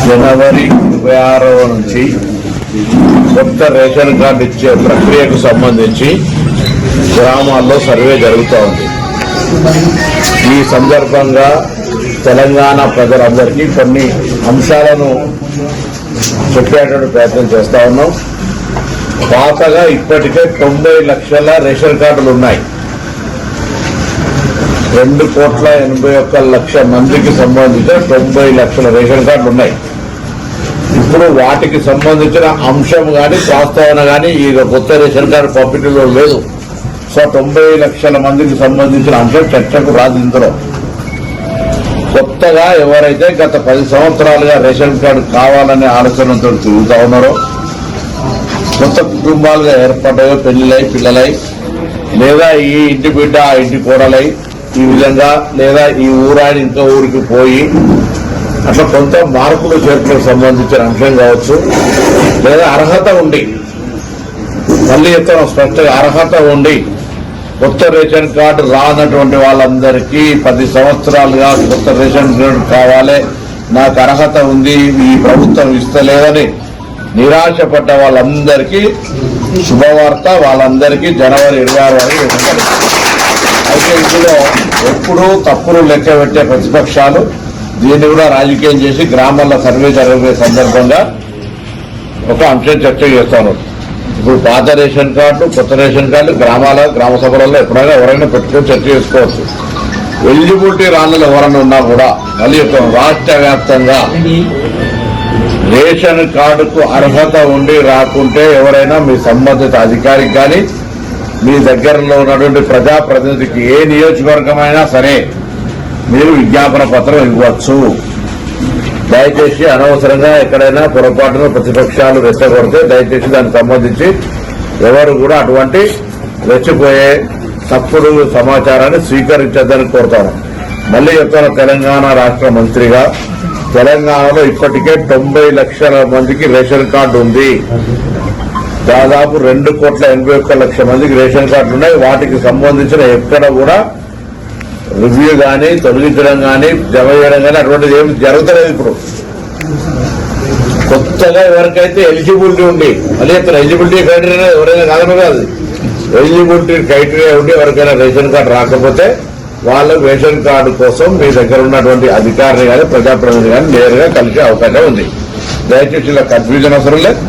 జనవరి 26వ నుంచి కొత్త ration card ఇచ్చే ప్రక్రియకు సంబంధించి గ్రామాల్లో సర్వే జరుగుతూ ఉంది. ఈ సందర్భంగా తెలంగాణ ప్రజలందరికీ కొన్ని అంశాలను చెప్పేటువంటి ప్రయత్నం చేస్తా ఉన్నాం. పాతగా ఇప్పటికే 90 లక్షల రేషన్ కార్డులు ఉన్నాయి. 2,81,00,000 మందికి సంబంధించిన 90 లక్షల రేషన్ కార్డులు ఉన్నాయి. ఇప్పుడు వాటికి సంబంధించిన అంశం కానీ ప్రస్తావన కానీ ఈ కొత్త రేషన్ కార్డు పంపిణీలో లేదు. సో 90 లక్షల మందికి సంబంధించిన అంశం చర్చకు రాదు. ఇందులో కొత్తగా ఎవరైతే గత 10 సంవత్సరాలుగా రేషన్ కార్డు కావాలనే ఆలోచనతో తిరుగుతా ఉన్నారో, కొత్త కుటుంబాలుగా ఏర్పడ్డాయో, పెళ్లిలై పిల్లలై, లేదా ఈ ఇంటి బిడ్డ ఆ ఇంటి కోడలై, ఈ విధంగా లేదా ఈ ఊరాని ఇంకో ఊరికి పోయి అట్లా కొంత మార్పులు చేర్పులకు సంబంధించిన అంశం కావచ్చు, లేదా అర్హత ఉండి మళ్ళీ చెప్తాం స్పష్టంగా అర్హత ఉండి కొత్త రేషన్ కార్డు రానటువంటి వాళ్ళందరికీ 10 సంవత్సరాలుగా కొత్త రేషన్ కార్డు కావాలి, నాకు అర్హత ఉంది, ఈ ప్రభుత్వం ఇస్తలేదని నిరాశపడ్డ వాళ్ళందరికీ శుభవార్త. వాళ్ళందరికీ జనవరి 26 ఇస్తారు. అయితే ఇందులో ఎప్పుడూ తప్పులు లెక్క పెట్టే ప్రతిపక్షాలు దీన్ని కూడా రాజకీయం చేసి గ్రామాల్లో సర్వే జరిగే సందర్భంగా ఒక అంశం చర్చ చేస్తాను. ఇప్పుడు పాత రేషన్ కార్డు, కొత్త రేషన్ కార్డు గ్రామ సభలలో ఎప్పుడైనా ఎవరైనా పెట్టుకొని చర్చ చేసుకోవచ్చు. ఎలిజిబిలిటీ రాళ్ళు ఎవరైనా ఉన్నా కూడా మళ్ళీ రాష్ట్ర వ్యాప్తంగా రేషన్ కార్డుకు అర్హత ఉండి రాకుంటే ఎవరైనా మీ సంబంధిత అధికారికి కానీ మీ దగ్గరలో ఉన్నటువంటి ప్రజాప్రతినిధికి ఏ నియోజకవర్గమైనా సరే మీరు విజ్ఞాపన పత్రం ఇవ్వచ్చు. దయచేసి అనవసరంగా ఎక్కడైనా పొరపాటున ప్రతిపక్షాలు రెచ్చగొడితే దయచేసి దానికి సంబంధించి ఎవరు కూడా అటువంటి రెచ్చిపోయే తప్పుడు సమాచారాన్ని స్వీకరించద్దని కోరుతాను. మళ్లీ చెప్తాను, తెలంగాణ రాష్ట్ర మంత్రిగా తెలంగాణలో ఇప్పటికే 90 లక్షల మందికి రేషన్ కార్డు ఉంది. దాదాపు 2,81,00,000 మందికి రేషన్ కార్డులు ఉన్నాయి. వాటికి సంబంధించిన ఎక్కడ కూడా రివ్యూ కానీ తొలగించడం కానీ జమ చేయడం కానీ అటువంటిది ఏమి జరుగుతలేదు. ఇప్పుడు కొత్తగా ఎవరికైతే ఎలిజిబిలిటీ ఉండి మళ్ళీ ఎలిజిబిలిటీ క్రైటీరియా ఎవరైనా కాదని కాదు, ఎలిజిబిలిటీ క్రైటీరియా ఉండి ఎవరికైనా రేషన్ కార్డు రాకపోతే వాళ్ళ రేషన్ కార్డు కోసం మీ దగ్గర ఉన్నటువంటి అధికారిని కానీ ప్రజాప్రతినిధి కానీ నేరుగా కలిసే అవకాశం ఉంది. దయచేసి ఇలా కన్ఫ్యూజన్ అవసరం లేదు.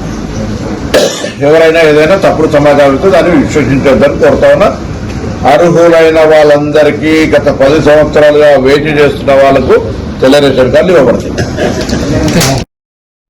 ఎవరైనా ఏదైనా తప్పుడు సమాచారంతో దాన్ని విశ్వసించొద్దని కోరుతా ఉన్నా. అర్హులైన వాళ్ళందరికీ గత 10 సంవత్సరాలుగా వెయిట్ చేస్తున్న వాళ్లకు తెల్ల రేషన్ కార్డులు ఇవ్వబడతాయి.